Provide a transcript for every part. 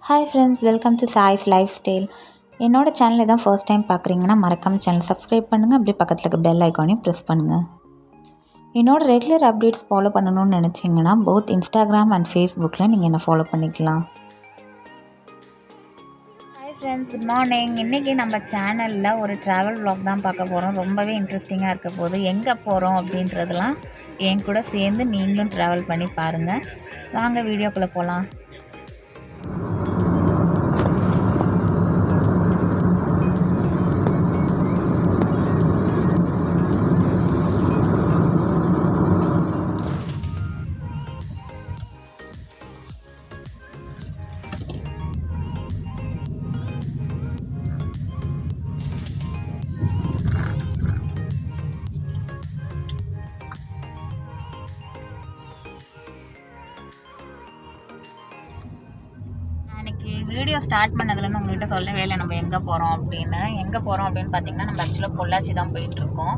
Hi friends, welcome to choice life style. என்னோடய சேனலை தான் ஃபர்ஸ்ட் டைம் பார்க்குறீங்கன்னா மறக்காம சேனல் சப்ஸ்கிரைப் பண்ணுங்கள். அப்படியே பக்கத்தில் இருக்க பெல் ஐக்கானையும் ப்ரெஸ் பண்ணுங்கள். என்னோடய ரெகுலர் அப்டேட்ஸ் ஃபாலோ பண்ணணும்னு நினச்சிங்கன்னா போத் இன்ஸ்டாகிராம் அண்ட் ஃபேஸ்புக்கில் நீங்கள் என்னை ஃபாலோ பண்ணிக்கலாம். Hi friends, good morning. இன்றைக்கி நம்ம சேனலில் ஒரு ட்ராவல் வ்ளாக் தான் பார்க்க போகிறோம். ரொம்பவே இன்ட்ரெஸ்டிங்காக இருக்க போது. எங்கே போகிறோம் அப்படின்றதெல்லாம் என் கூட சேர்ந்து நீங்களும் ட்ராவல் பண்ணி பாருங்கள். வாங்க வீடியோக்குள்ளே போகலாம். வீடியோ ஸ்டார்ட் பண்ணதுலேருந்து உங்கள்கிட்ட சொல்லவே இல்லை நம்ம எங்கே போகிறோம் அப்படின்னு பார்த்தீங்கன்னா நம்ம ஆக்சுவலாக பொள்ளாச்சி தான் போயிட்டுருக்கோம்.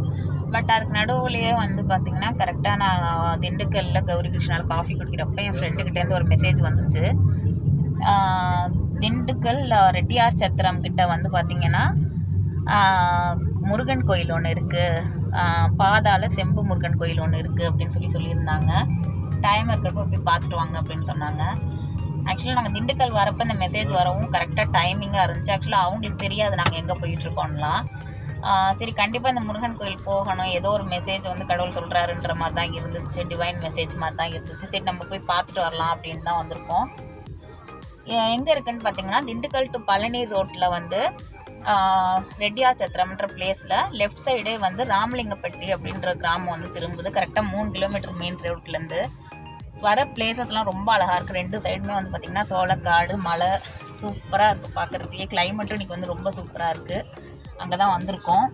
பட் அதுக்கு நடுவுலையே பார்த்திங்கன்னா கரெக்டாக நான் திண்டுக்கல்லில் கௌரி கிருஷ்ணாவில் காஃபி குடிக்கிறப்ப என் ஃப்ரெண்டுக்கிட்டேருந்து ஒரு மெசேஜ் வந்துச்சு. திண்டுக்கல் ரெட்டியார் சத்திரம் கிட்ட பார்த்திங்கன்னா முருகன் கோயில் ஒன்று இருக்குது, பாதாள செம்பு முருகன் கோயில் ஒன்று இருக்குது அப்படின்னு சொல்லியிருந்தாங்க. டைம் இருக்கிறப்ப போய் பார்த்துட்டு வாங்க அப்படின்னு சொன்னாங்க. ஆக்சுவலாக நாங்கள் திண்டுக்கல் வரப்போ இந்த மெசேஜ் வரவும் கரெக்டாக டைமிங்காக இருந்துச்சு. ஆக்சுவலாக அவங்களுக்கு தெரியாது நாங்கள் எங்கே போயிட்டுருக்கோம்லாம். சரி, கண்டிப்பாக இந்த முருகன் கோயில் போகணும், ஏதோ ஒரு மெசேஜ் கடவுள் சொல்கிறாருன்ற மாதிரி தான் இருந்துச்சு, டிவைன் மெசேஜ் மாதிரி தான் இருந்துச்சு. சரி, நம்ம போய் பார்த்துட்டு வரலாம் அப்படின்னு தான் வந்திருக்கோம். எங்கே இருக்குதுன்னு பார்த்தீங்கன்னா திண்டுக்கல் டு பழனி ரோட்டில் ரெட்டியார் சத்திரம்ன்ற பிளேஸில் லெஃப்ட் சைடே ராமலிங்கப்பட்டி அப்படின்ற கிராமம் திரும்புது. கரெக்டாக 3 கிலோமீட்டர் மெயின் ரோட்லேருந்து. வர பிளேசஸ்லாம் ரொம்ப அழகாக இருக்குது. 2 சைடுமே பார்த்திங்கன்னா சோளக்காடு, மலை சூப்பராக இருக்குது பார்க்குறதுக்கே. கிளைமேட்டும் இன்றைக்கி ரொம்ப சூப்பராக இருக்குது. அங்கே தான் வந்திருக்கோம்.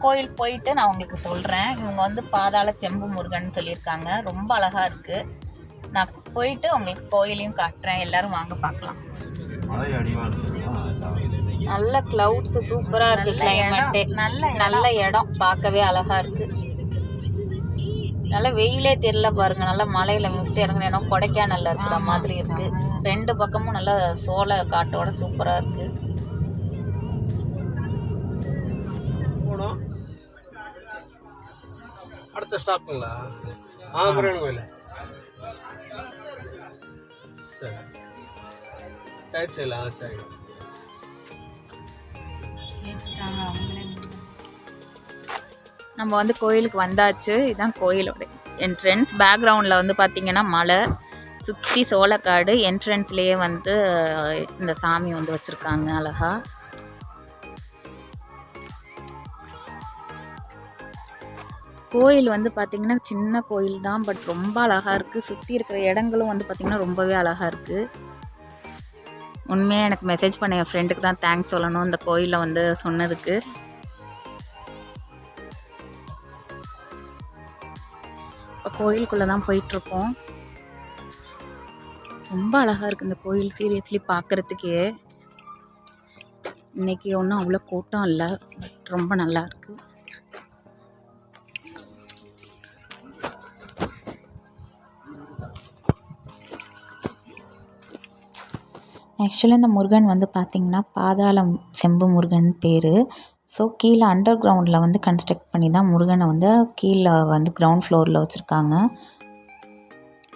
கோயில் போயிட்டு நான் உங்களுக்கு சொல்கிறேன். இவங்க பாதாள செம்பு முருகன் சொல்லியிருக்காங்க. ரொம்ப அழகாக இருக்குது. நான் போயிட்டு உங்களுக்கு கோயிலையும் காட்டுறேன். எல்லோரும் வாங்க பார்க்கலாம். நல்ல க்ளவுட்ஸு சூப்பராக இருக்குது. கிளைமேட்டு நல்ல இடம், பார்க்கவே அழகாக இருக்குது. நல்லா வெயிலே தெரியல பாருங்கள். நல்லா மலையில் மிஸ்ட்டு இறங்கின இடம் கொடைக்கானலில் இருக்கிற மாதிரி இருக்குது. 2 பக்கமும் நல்லா சோள காட்டோட சூப்பராக இருக்குது. அடுத்த ஸ்டாப்புங்களா? முருகன் கோயில். சரி, ரைட் சைடில். சரி, நம்ம கோயிலுக்கு வந்தாச்சு. இதுதான் கோயிலோட என்ட்ரன்ஸ். பேக்ரவுண்டில் பார்த்திங்கன்னா மலை, சுற்றி சோளக்காடு. என்ட்ரன்ஸ்லேயே இந்த சாமி வச்சுருக்காங்க அழகா. கோயில் பார்த்திங்கன்னா சின்ன கோயில் தான், பட் ரொம்ப அழகாக இருக்குது. சுற்றி இருக்கிற இடங்களும் பார்த்திங்கன்னா ரொம்பவே அழகாக இருக்குது. உண்மையாக எனக்கு மெசேஜ் பண்ண என் ஃப்ரெண்டுக்கு தான் தேங்க்ஸ் சொல்லணும் இந்த கோயிலில் சொன்னதுக்கு. இப்போ கோயிலுக்குள்ளே தான் போயிட்டுருக்கோம். ரொம்ப அழகாக இருக்குது இந்த கோயில். சீரியஸ்லி பார்க்குறதுக்கே இன்றைக்கி ஒன்றும் அவ்வளோ கூட்டம் இல்லை, பட் ரொம்ப நல்லா இருக்குது. ஆக்சுவலாக இந்த முருகன் பார்த்திங்கன்னா பாதாள செம்பு முருகன் பேர். ஸோ கீழே அண்டர் கிரவுண்டில் கன்ஸ்ட்ரக்ட் பண்ணி தான் முருகனை கீழே கிரவுண்ட் ஃப்ளோரில் வச்சுருக்காங்க.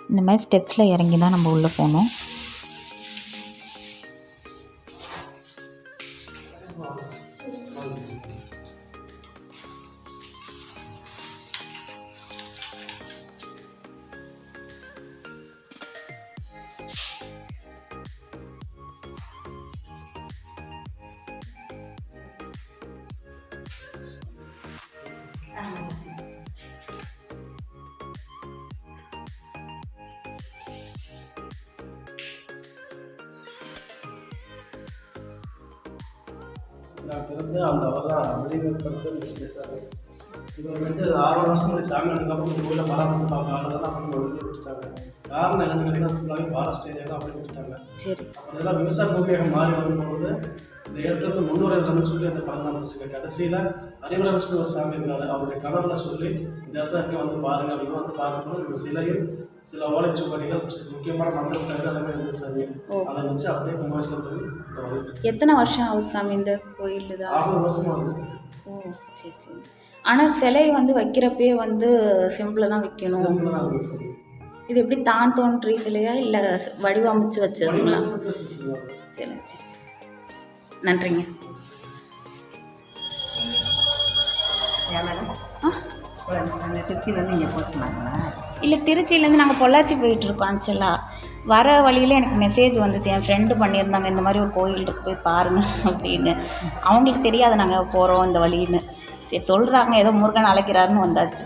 இந்த மாதிரி ஸ்டெப்ஸில் இறங்கி தான் நம்ம உள்ளே போகணும். நான் பிறந்து அந்த அவர்தான் அதிக பர்சன்ட் சார். இப்போ 6 வருஷம் முன்னாடி சாமி அதுக்கப்புறம் இந்த கோயிலில் பராமரித்து பார்க்கலாம் அப்படின்னு ஒழுங்கி விட்டுட்டாங்க. காரணம் என்னன்னு கேட்டிங்கன்னா ஃபுல்லாகவே ஃபாரஸ்ட் ஏரியா தான் அப்படி விட்டுட்டாங்க. சரி, அதெல்லாம் விவசாய பூமியாக மாறி வரும்போது இந்த ஏற்றத்தை முன்னோர்கள் சொல்லி அந்த படம் தான் கடைசியில் அறிவுரை ஒரு சாமி இருக்காரு. அவருடைய கனவுல சொல்லி இந்த இடத்துல இருக்க வந்து பாருங்க அப்படின்னு வந்து பார்க்கும்போது இந்த சிலையும் சில ஓலைச்சுவடிகள் முக்கியமான மந்திரங்கள் எல்லாமே இருந்து சாமி அதை வச்சு அப்படியே கும்பாபிஷேகம். எத்தனை வருஷம் ஆகுது சாமி இந்த கோயில்? 60 வருஷம் ஆகுது சார். ஓ சரி சரி. ஆனால் சிலை வந்து வைக்கிறப்பே வந்து சிம்பிளாக தான் வைக்கணும். சிம்பிளாக தான் இருக்குது சார். இது எப்படி தான் தோன்றி சிலையா இல்லை வடிவமைச்சு வச்சதுங்களா? சரி சரி சரி, நன்றிங்க. திருச்சியிலேருந்து இங்கே போச்சுனாங்களா? இல்லை, திருச்சியிலேருந்து நாங்கள் பொள்ளாச்சி போயிட்டுருக்கோம். ஆக்சுவலாக வர வழியில் எனக்கு மெசேஜ் வந்துச்சு, என் ஃப்ரெண்டு பண்ணியிருந்தாங்க இந்த மாதிரி ஒரு கோயில் இருக்கு போய் பாருங்கள் அப்படின்னு. அவங்களுக்கு தெரியாது நாங்கள் போகிறோம் இந்த வழின்னு. சரி சொல்கிறாங்க, ஏதோ முருகன் அழைக்கிறாருன்னு வந்தாச்சு.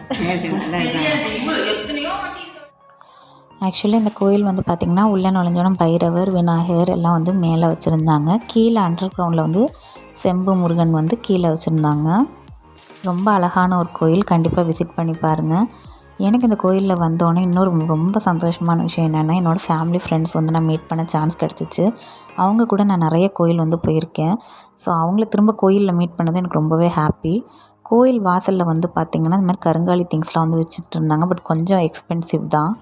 ஆக்சுவலி இந்த கோயில் வந்து பார்த்திங்கன்னா உள்ளே நுழைஞ்சோன்னா பைரவர், விநாயகர் எல்லாம் வந்து மேலே வச்சுருந்தாங்க. கீழே அண்டர் கிரவுண்டில் வந்து செம்பு முருகன் வந்து கீழே வச்சுருந்தாங்க. ரொம்ப அழகான ஒரு கோயில், கண்டிப்பாக விசிட் பண்ணி பாருங்கள். எனக்கு இந்த கோயிலில் வந்தோடனே இன்னொரு ரொம்ப சந்தோஷமான விஷயம் என்னென்னா, என்னோடய ஃபேமிலி ஃப்ரெண்ட்ஸ் வந்து நான் மீட் பண்ண சான்ஸ் கிடச்சிச்சு. அவங்க கூட நான் நிறைய கோயில் வந்து போயிருக்கேன். ஸோ அவங்கள திரும்ப கோயிலில் மீட் பண்ணது எனக்கு ரொம்பவே ஹாப்பி. கோயில் வாசலில் வந்து பார்த்திங்கன்னா இந்த மாதிரி கருங்காலி திங்ஸ்லாம் வந்து வச்சுட்டு இருந்தாங்க. பட் கொஞ்சம் எக்ஸ்பென்சிவ் தான்.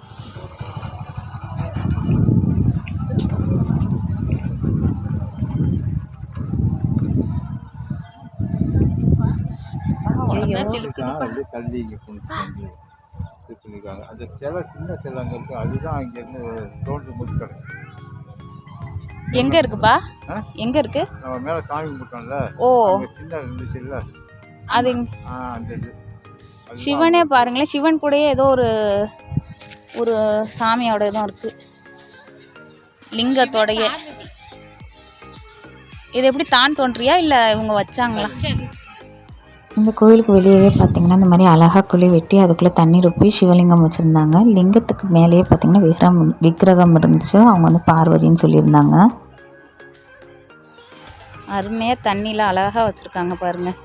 அந்த சிலை சின்ன சிலை அங்கே இருக்கு, அதுதான் அங்கேருந்து தோன்று முடிச்சு கிடக்கு. எங்கே இருக்குப்பா? எங்கே இருக்கு? நம்ம மேலே சாமி கும்பிட்டோம்ல, ஓ சின்ன இருந்துச்சு இல்லை அது அந்த இது சிவனே பாருங்களேன். சிவன் கூடயே ஏதோ ஒரு சாமியோட இதுவும் இருக்குது லிங்கத்தோடைய. இது எப்படி தான் தோன்றியா இல்லை இவங்க வச்சாங்களா? இந்த கோயிலுக்கு வெளியவே பார்த்திங்கன்னா இந்த மாதிரி அழகாக குழி வெட்டி அதுக்குள்ளே தண்ணி ஊற்றி சிவலிங்கம் வச்சுருந்தாங்க. லிங்கத்துக்கு மேலேயே பார்த்திங்கன்னா விக்கிரகம் இருந்துச்சு. அவங்க வந்து பார்வதின்னு சொல்லியிருந்தாங்க. அருமையாக தண்ணியில் அழகாக வச்சுருக்காங்க பாருங்கள்.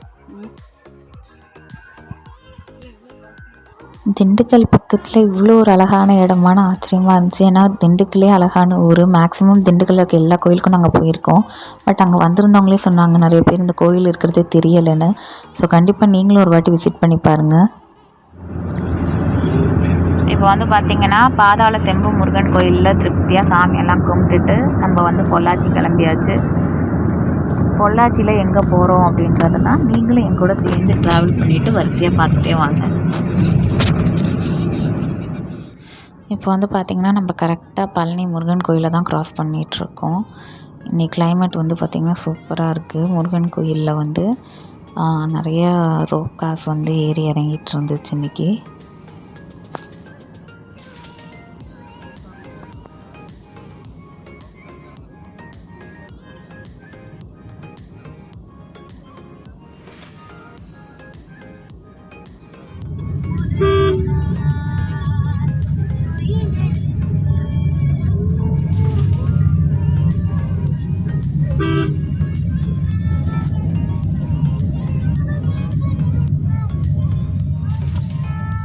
திண்டுக்கல் பக்கத்தில் இவ்வளோ ஒரு அழகான இடமான ஆச்சரியமாக இருந்துச்சு. ஏன்னா திண்டுக்கல்லே அழகான ஊர். மேக்ஸிமம் திண்டுக்கல்ல இருக்க எல்லா கோயிலுக்கும் நாங்கள் போயிருக்கோம். பட் அங்கே வந்திருந்தவங்களே சொன்னாங்க நிறைய பேர் இந்த கோயில் இருக்கிறதே தெரியலைன்னு. ஸோ கண்டிப்பாக நீங்களும் ஒரு வாட்டி விசிட் பண்ணி பாருங்கள். இப்போ வந்து பார்த்திங்கன்னா பாதாள செம்பு முருகன் கோயிலில் திருப்தியாக சாமியெல்லாம் கும்பிட்டுட்டு நம்ம வந்து பொள்ளாச்சி கிளம்பியாச்சு. பொள்ளாச்சியில் எங்கே போகிறோம் அப்படின்றதுனா நீங்களும் என் கூட சேர்ந்து ட்ராவல் பண்ணிவிட்டு வரிசையாக பார்த்துட்டே வாங்க. இப்போ வந்து பார்த்திங்கன்னா நம்ம கரெக்டாக பழனி முருகன் கோயிலை தான் க்ராஸ் பண்ணிகிட்ருக்கோம். இன்றைக்கி கிளைமேட் வந்து பார்த்திங்கன்னா சூப்பராக இருக்குது. முருகன் கோயிலில் வந்து நிறையா ரோப் கார்ஸ் வந்து ஏறி இறங்கிட்டு இருந்துச்சு இன்றைக்கி.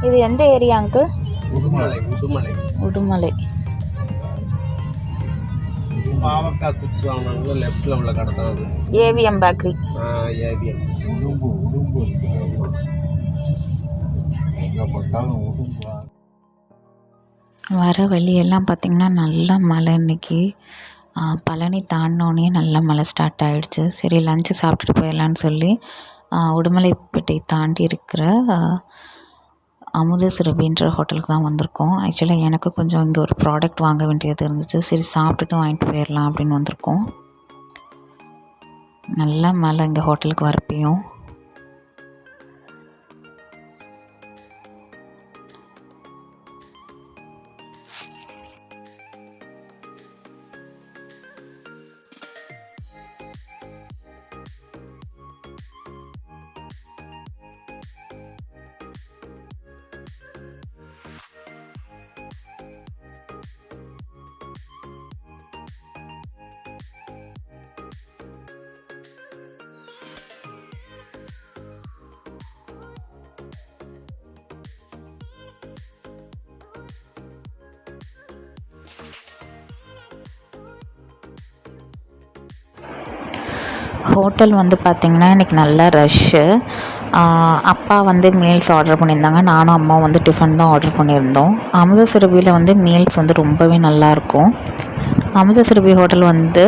இது எந்த ஏரியா அங்கிள்? உடுமலை. பாவக்காய் சிப்ஸ் வாங்கினாங்க லெஃப்ட்டில் உள்ள கடை தான் அது. AVM bakery. ஏவிஎம் வர வழியெல்லாம் பார்த்திங்கன்னா நல்ல மழை இன்றைக்கி. பழனி தாண்டினோடனே நல்ல மழை ஸ்டார்ட் ஆகிடுச்சு. சரி லஞ்சு சாப்பிட்டுட்டு போயிடலான்னு சொல்லி உடுமலைப்பேட்டை தாண்டி இருக்கிற அமுத சுரபின்ற ஹோட்டலுக்கு தான் வந்திருக்கோம். ஆக்சுவலாக எனக்கு கொஞ்சம் இங்கே ஒரு ப்ராடக்ட் வாங்க வேண்டியது இருந்துச்சு. சரி சாப்பிட்டுட்டு வாங்கிட்டு போயிடலாம் அப்படின்னு வந்திருக்கோம். நல்ல மழை இங்கே ஹோட்டலுக்கு வரப்பையும். ஹோட்டல் வந்து பார்த்திங்கன்னா இன்றைக்கி நல்லா ரஷ்ஷு. அப்பா வந்து மீல்ஸ் ஆர்டர் பண்ணியிருந்தாங்க. நானும் அம்மாவும் வந்து டிஃபன் தான் ஆர்டர் பண்ணியிருந்தோம். அமுதசுரபியில் வந்து மீல்ஸ் வந்து ரொம்பவே நல்லாயிருக்கும். அமுதசுரபி ஹோட்டல் வந்து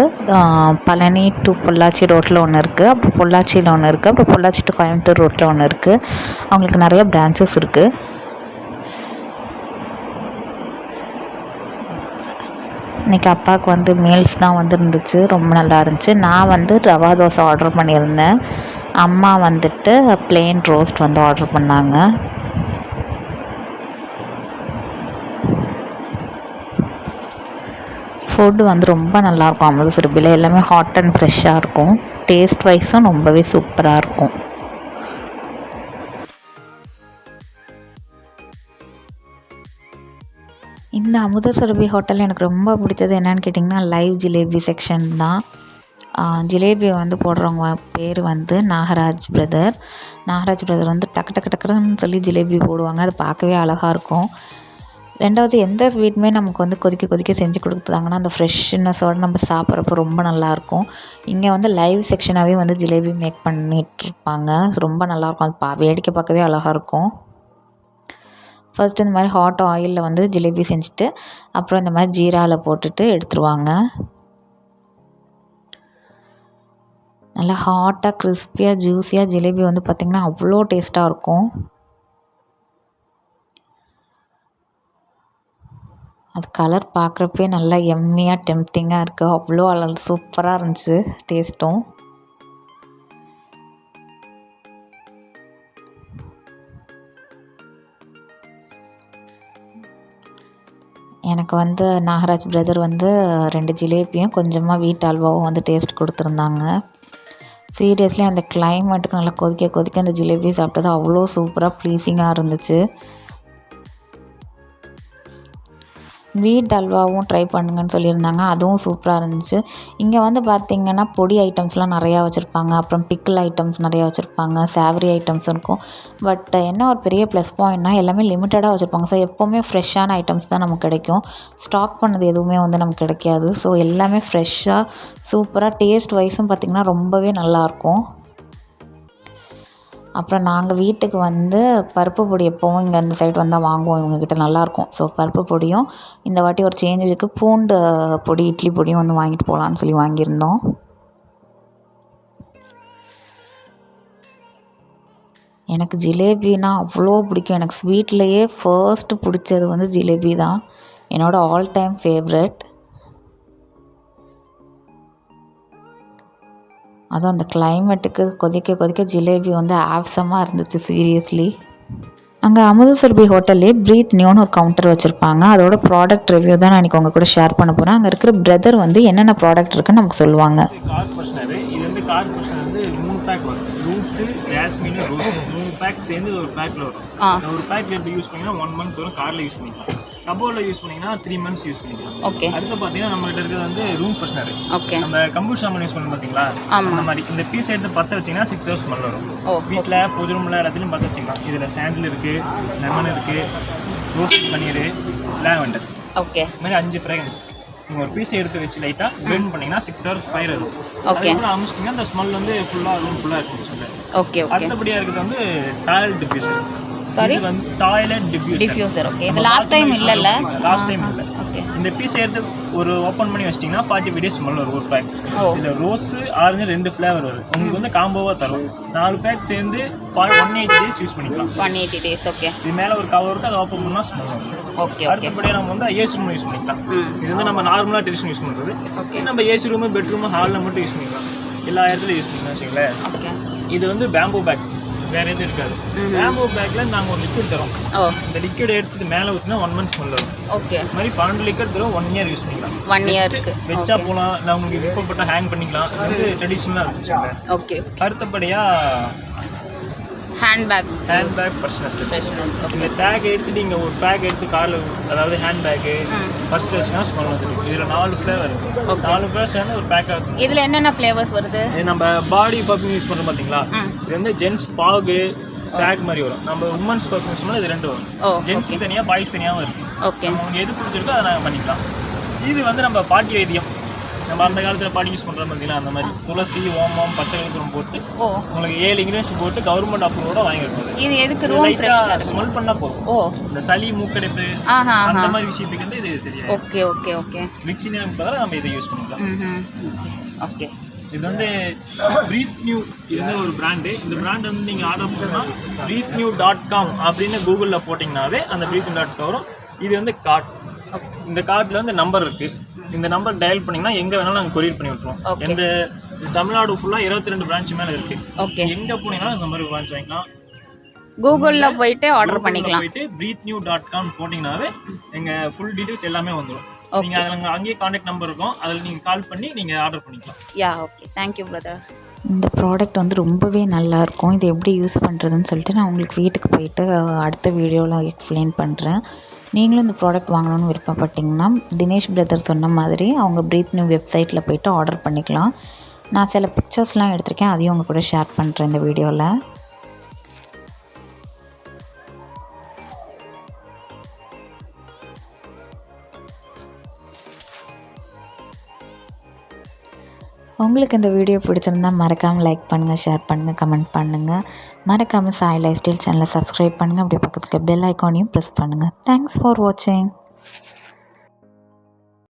பழனி டு பொள்ளாச்சி ரோட்டில் ஒன்று இருக்குது, அப்புறம் பொள்ளாச்சியில் ஒன்று இருக்குது, அப்புறம் பொள்ளாச்சி டு கோயம்புத்தூர் ரோட்டில் ஒன்று இருக்குது. அவங்களுக்கு நிறைய பிரான்ச்சஸ் இருக்குது. இன்றைக்கி அப்பாவுக்கு வந்து மீல்ஸ் தான் வந்து இருந்துச்சு, ரொம்ப நல்லா இருந்துச்சு. நான் வந்து ரவா தோசை ஆர்டர் பண்ணியிருந்தேன். அம்மா வந்துட்டு ப்ளெயின் ரோஸ்ட் வந்து ஆர்டர் பண்ணாங்க. ஃபுட்டு வந்து ரொம்ப நல்லாயிருக்கும். அமுதசுரபியில் எல்லாமே ஹாட் அண்ட் ஃப்ரெஷ்ஷாக இருக்கும். டேஸ்ட் வைஸும் ரொம்பவே சூப்பராக இருக்கும். இந்த அமுதசுரபி ஹோட்டலில் எனக்கு ரொம்ப பிடிச்சது என்னென்னு கேட்டிங்கன்னா லைவ் ஜிலேபி செக்ஷன் தான். ஜிலேபி வந்து போடுறவங்க பேர் வந்து நாகராஜ் பிரதர். நாகராஜ் பிரதர் வந்து டக்குன்னு சொல்லி ஜிலேபி போடுவாங்க. அது பார்க்கவே அழகாக இருக்கும். ரெண்டாவது எந்த ஸ்வீட்டுமே நமக்கு வந்து கொதிக்க செஞ்சு கொடுத்தாங்கன்னா அந்த ஃப்ரெஷ்னஸோடு நம்ம சாப்பிட்றப்போ ரொம்ப நல்லாயிருக்கும். இங்கே வந்து லைவ் செக்ஷனாகவே வந்து ஜிலேபி மேக் பண்ணிகிட்ருப்பாங்க. ரொம்ப நல்லாயிருக்கும். அது வேடிக்கை பார்க்கவே அழகாக இருக்கும். ஃபர்ஸ்ட் இந்த மாதிரி ஹாட் ஆயிலில் வந்து ஜிலேபி செஞ்சுட்டு அப்புறம் இந்த மாதிரி ஜீராவில் போட்டுட்டு எடுத்துருவாங்க. நல்லா ஹாட்டாக கிறிஸ்பியாக ஜூஸியாக ஜிலேபி வந்து பார்த்திங்கன்னா அவ்வளோ டேஸ்ட்டாக இருக்கும். அது கலர் பார்க்குறப்பே நல்லா எம்மியாக டெம்ப்டிங்காக இருக்குது. அவ்வளோ சூப்பராக இருந்துச்சு டேஸ்ட்டும். எனக்கு வந்து நாகராஜ் பிரதர் வந்து 2 ஜிலேபியும் கொஞ்சமாக வீட்டு அல்வாவும் வந்து டேஸ்ட் கொடுத்துருந்தாங்க. சீரியஸ்லி அந்த கிளைமேட்டுக்கு நல்லா கொதிக்க அந்த ஜிலேபி சாப்பிட்டது அவ்வளோ சூப்பராக ப்ளீஸிங்காக இருந்துச்சு. வீட் அல்வாவும் ட்ரை பண்ணுங்கன்னு சொல்லியிருந்தாங்க. அதுவும் சூப்பராக இருந்துச்சு. இங்கே வந்து பார்த்திங்கன்னா பொடி ஐட்டம்ஸ்லாம் நிறையா வச்சுருப்பாங்க. அப்புறம் பிக்கிள் ஐட்டம்ஸ் நிறையா வச்சுருப்பாங்க. சேவரி ஐட்டம்ஸ் இருக்கும். பட் என்ன ஒரு பெரிய ப்ளஸ் பாயிண்ட்னால் எல்லாமே லிமிட்டடாக வச்சுருப்பாங்க. ஸோ எப்போவுமே ஃப்ரெஷ்ஷான ஐட்டம்ஸ் தான் நமக்கு கிடைக்கும். ஸ்டாக் பண்ணது எதுவுமே வந்து நமக்கு கிடைக்காது. ஸோ எல்லாமே ஃப்ரெஷ்ஷாக சூப்பராக டேஸ்ட் வைஸும் பார்த்திங்கன்னா ரொம்பவே நல்லாயிருக்கும். அப்புறம் நாங்கள் வீட்டுக்கு வந்து பருப்பு பொடி எப்போவும் இங்கே அந்த சைடு வந்தால் வாங்குவோம். இவங்கக்கிட்ட நல்லாயிருக்கும். ஸோ பருப்பு பொடியும் இந்த வாட்டி ஒரு சேஞ்சஸுக்கு பூண்டு பொடி இட்லி பொடியும் வந்து வாங்கிட்டு போகலான்னு சொல்லி வாங்கியிருந்தோம். எனக்கு ஜிலேபினா அவ்வளோ பிடிக்கும். எனக்கு ஸ்வீட்லேயே ஃபர்ஸ்ட்டு பிடிச்சது வந்து ஜிலேபி தான். என்னோடய ஆல் டைம் ஃபேவரட். அதுவும் அந்த கிளைமேட்டுக்கு கொதிக்க ஜிலேபி வந்து ஆப்சமாக இருந்துச்சு சீரியஸ்லி. அங்கே அமுதசுரபி ஹோட்டல்லே breathenew ஒரு கவுண்டர் வச்சுருப்பாங்க. அதோட ப்ராடக்ட் ரிவ்யூ தான் நான் இன்றைக்கி உங்கள் கூட ஷேர் பண்ண போகிறேன். அங்கே இருக்கிற பிரதர் வந்து என்னென்ன ப்ராடக்ட் இருக்குன்னு நமக்கு சொல்லுவாங்க. கார் பர்ஷனர் இது வந்து கார் பர்ஷனர் வந்து 3 பேக் வரும். ரூட்டு ஜாஸ்மின் ரோஸ் 3 பேக் சேர்ந்து ஒரு பேக்கில் வரும். ஒரு பேக் எப்படி யூஸ் பண்ணிங்கன்னா 1 மந்த் வரும். காரில் யூஸ் பண்ணிக்கலாம். கபோர்டில் யூஸ் பண்ணிங்கன்னா 3 months யூஸ் பண்ணிக்கலாம். ஓகே. அடுத்து பார்த்தீங்கன்னா நம்மகிட்ட இருக்கிறது வந்து ரூம் ஃப்ரெஷ்னர். ஓகே. நம்ம கம்ப்யூட்டர் சாமான் யூஸ் பண்ணி பார்த்தீங்களா அந்த மாதிரி இந்த பீஸ் எடுத்து பற்ற வச்சிங்கன்னா 6 hours ஸ்மெல் வரும். வீட்டில் பூஜை ரூமில் எல்லாத்துலையும் பற்ற வச்சிக்கலாம். இதில் சாண்டில் இருக்குது, லெமன் இருக்குது, ரோஸ்ட் பன்னீர், லாவெண்டர். ஓகே. இந்த மாதிரி 5 ஃப்ரேக்ரன்ஸ் நீங்கள் ஒரு பீஸை எடுத்து வச்சு லைட்டாக பிளெண்ட் பண்ணிங்கன்னா 6 hours ஃபயர் இருக்கும். ஓகே. அதுக்கப்புறம் அமிச்சிட்டிங்கன்னா அந்த ஸ்மெல் வந்து ரூம் ஃபுல்லாக இருக்கும் சொல்லு. ஓகே. அடுத்தபடியாக இருக்கிறது வந்து டாய்லெட் டிஃப்யூசர். சாரி, வந்து டாய்லெட் டிஃப்யூசர். ஓகே. இது லாஸ்ட் டைம் இல்லைல்ல? லாஸ்ட் டைம் இல்லை. ஓகே. இந்த பீஸை எடுத்து ஒரு ஓப்பன் பண்ணி வச்சிட்டிங்கன்னா 45 days ஸ்மெல் வரும் ஒரு பேக். இதில் ரோஸு ஆரஞ்சு 2 ஃப்ளேவர் வரும். உங்களுக்கு வந்து காம்போவாக தரும். 4 பேக் சேர்ந்து 180 days யூஸ் பண்ணிக்கலாம். 180 days. ஓகே. இது மேலே ஒரு கவர் இருக்குது, அதை ஓப்பன் பண்ணால் ஸ்மெல் வரும். ஓகே. அடுத்தபடியாக நம்ம வந்து ஏசி ரூம் யூஸ் பண்ணிக்கலாம். இது வந்து நம்ம நார்மலாக ட்ரெடிஷன் யூஸ் பண்ணுறது. நம்ம ஏசி ரூமு, பெட்ரூமு, ஹாலில் மட்டும் யூஸ் பண்ணிக்கலாம். எல்லா இடத்துலையும் யூஸ் பண்ணலாம் வச்சுங்களேன். ஓகே. இது வந்து பேம்பூ பேக், வேறு எதுவும் இருக்காது. பேம்பூ பேக்கில் நாங்கள் ஒரு லிக்விட் தரோம். இந்த லிக்விட் எடுத்துட்டு மேலே ஊற்றினா 1 month ஸ்மெல் வரும். ஓகே. இது மாதிரி 12 லிக்விட் தரும். 1 year யூஸ் பண்ணிக்கலாம். 1 year வச்சா போகலாம். இல்லை உங்களுக்கு விருப்பப்பட்ட ஹேங் பண்ணிக்கலாம். இது வந்து ட்ரெடிஷ்னலாக இருந்துச்சு. ஓகே. அடுத்தபடியாக ஹேண்ட் பேக் பர்சனல்ஸ். இந்த டேக் எடுத்துட்டு நீங்கள் ஒரு பேக் எடுத்து காரில், அதாவது ஹேண்ட் பேக்கு ஃபர்ஸ்ட் வச்சுன்னா ஸ்மெல் வந்துடும். இதில் 4 ஃப்ளேவர் இருக்குது. 4 ஃப்ளேவர் சேர்ந்து ஒரு பேக்காக இருக்கும். இதில் என்னென்ன ஃப்ளேவர்ஸ் வருது? இது நம்ம பாடி பர்ஃப்யூம் யூஸ் பண்ணுறோம் பார்த்தீங்களா? இது வந்து ஜென்ஸ் ஃபாகு சாக் மாதிரி வரும். நம்ம உமன்ஸ் பர்ஃப்யூம் சொன்னால் இது 2 வரும். ஜென்ஸுக்கு தனியாக, பாய்ஸ் தனியாகவும் இருக்குது. ஓகே. உங்களுக்கு எது பிடிச்சிருக்கோ அதை நாங்கள் பண்ணிக்கலாம். இது வந்து நம்ம பாட்டி வைத்தியம். நம்ம அந்த காலத்தில் பாடி யூஸ் பண்ணுறோம் பார்த்தீங்களா, அந்த மாதிரி துளசி, ஓமம், பச்சை கற்பூரம் போட்டு ஓ உங்களுக்கு 7 இன்க்ரீடியன்ஸ் போட்டு கவர்மெண்ட் அப்ரூவோட வாங்கிருக்கோம். இது எதுக்கு ரூம் ஃப்ரெஷ்னர் ஸ்மெல் பண்ணால் போதும். ஓ இந்த சளி, மூக்கடைப்பு ஆஹா அந்த மாதிரி விஷயத்துக்கு வந்து இது சரியா. ஓகே ஓகே ஓகே மிக்ஸினே பதிலாக நம்ம இதை யூஸ் பண்ணிக்கலாம். ஓகே இது வந்து breathenew இது வந்து ஒரு பிராண்டு. இந்த பிராண்ட் வந்து நீங்கள் ஆர்டர் பண்ணால் breathenew.com அப்படின்னு கூகுளில் போட்டிங்கனாவே அந்த breathenew.com வரும். இது வந்து கார்ட். இந்த கார்டில் வந்து நம்பர் இருக்குது. இந்த நம்பர் டயல் பண்ணிங்கன்னா எங்கே வேணாலும் நாங்கள் கொரியர் பண்ணி விட்ருவோம். எந்த தமிழ்நாடு ஃபுல்லாக 22 பிரான்ச் மேலே இருக்குது. ஓகே எங்கே போனீங்கன்னா இந்த மாதிரி பிரான்ச் வாங்கிக்கலாம். கூகுளில் போயிட்டு ஆர்டர் பண்ணிக்கலாம். போயிட்டு breathenew.com போட்டிங்கனாவே எங்கள் ஃபுல் டீட்டெயில்ஸ் எல்லாமே வந்துடும். நீங்கள் அதில் அங்கேயே கான்டாக்ட் நம்பர் இருக்கும், அதில் நீங்கள் கால் பண்ணி நீங்கள் ஆர்டர் பண்ணிக்கலாம். Yeah okay, thank you brother. இந்த ப்ராடக்ட் வந்து ரொம்பவே நல்லாயிருக்கும். இது எப்படி யூஸ் பண்ணுறதுன்னு சொல்லிட்டு நான் உங்களுக்கு வீட்டுக்கு போயிட்டு அடுத்த வீடியோவில் எக்ஸ்பிளைன் பண்ணுறேன். நீங்களும் இந்த ப்ராடக்ட் வாங்கணும்னு விருப்பப்பட்டிங்கன்னா தினேஷ் பிரதர் சொன்ன மாதிரி அவங்க breathenew வெப்சைட்டில் போய்ட்டு ஆர்டர் பண்ணிக்கலாம். நான் சில பிக்சர்ஸ்லாம் எடுத்திருக்கேன், அதையும் உங்கள் கூட ஷேர் பண்ணுறேன் இந்த வீடியோவில். உங்களுக்கு இந்த வீடியோ பிடிச்சிருந்தா மறக்காமல் லைக் பண்ணுங்கள், ஷேர் பண்ணுங்கள், கமெண்ட் பண்ணுங்கள். மறக்காமல் சாய் லைஃப் ஸ்டைல் சேனலை சப்ஸ்கிரைப் பண்ணுங்கள். அப்படியே பக்கத்துக்கு பெல் ஐக்கானையும் ப்ரெஸ் பண்ணுங்கள். தேங்க்ஸ் ஃபார் வாட்சிங்.